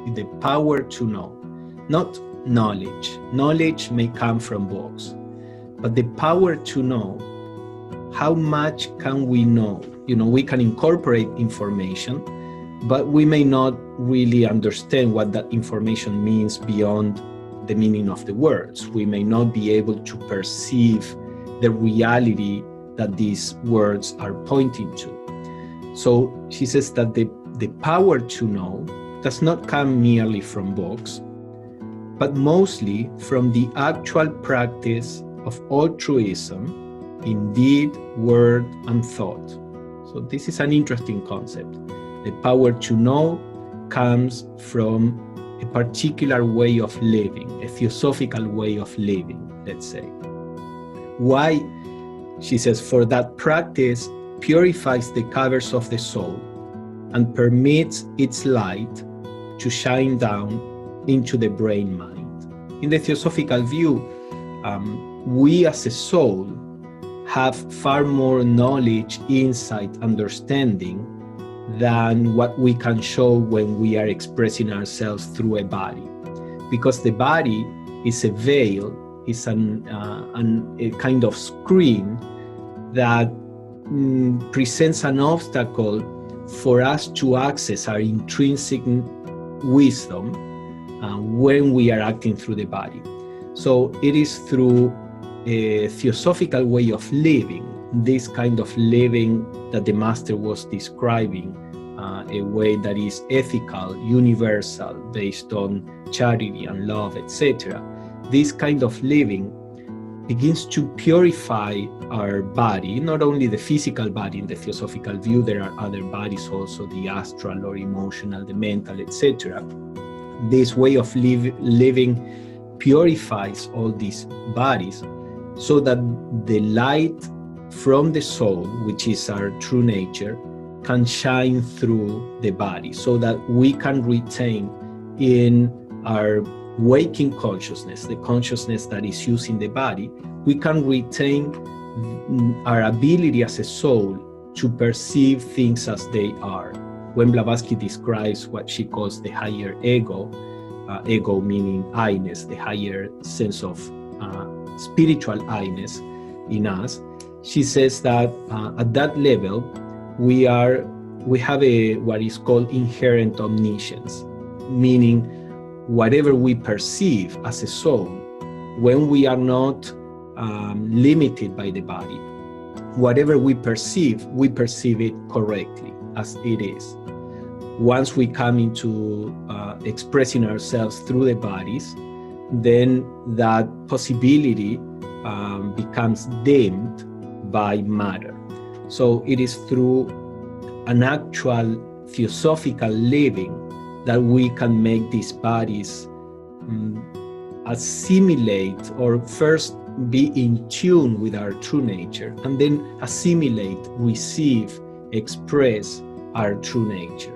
the power to know, not knowledge. Knowledge may come from books, but the power to know. How much can we know? We can incorporate information, but we may not really understand what that information means beyond the meaning of the words. We may not be able to perceive the reality that these words are pointing to. So she says that the power to know does not come merely from books, but mostly from the actual practice of altruism in deed, word, and thought. So this is an interesting concept. The power to know comes from a particular way of living, a theosophical way of living, let's say. Why? She says, for that practice purifies the covers of the soul and permits its light to shine down into the brain mind. In the theosophical view, we as a soul have far more knowledge, insight, understanding than what we can show when we are expressing ourselves through a body. Because the body is a veil, is a kind of screen that presents an obstacle for us to access our intrinsic wisdom when we are acting through the body. So it is through a theosophical way of living, this kind of living that the master was describing, a way that is ethical, universal, based on charity and love, etc. This kind of living begins to purify our body, not only the physical body in the theosophical view, there are other bodies also, the astral or emotional, the mental, etc. This way of living purifies all these bodies so that the light from the soul, which is our true nature, can shine through the body so that we can retain in our waking consciousness, the consciousness that is using the body, we can retain our ability as a soul to perceive things as they are. When Blavatsky describes what she calls the higher ego, ego meaning I-ness, the higher sense of spiritual I-ness in us, she says that at that level, we have what is called inherent omniscience, meaning whatever we perceive as a soul, when we are not limited by the body, whatever we perceive it correctly as it is. Once we come into expressing ourselves through the bodies, then that possibility becomes dimmed by matter. So it is through an actual theosophical living that we can make these bodies assimilate, or first be in tune with our true nature, and then assimilate, receive, express our true nature.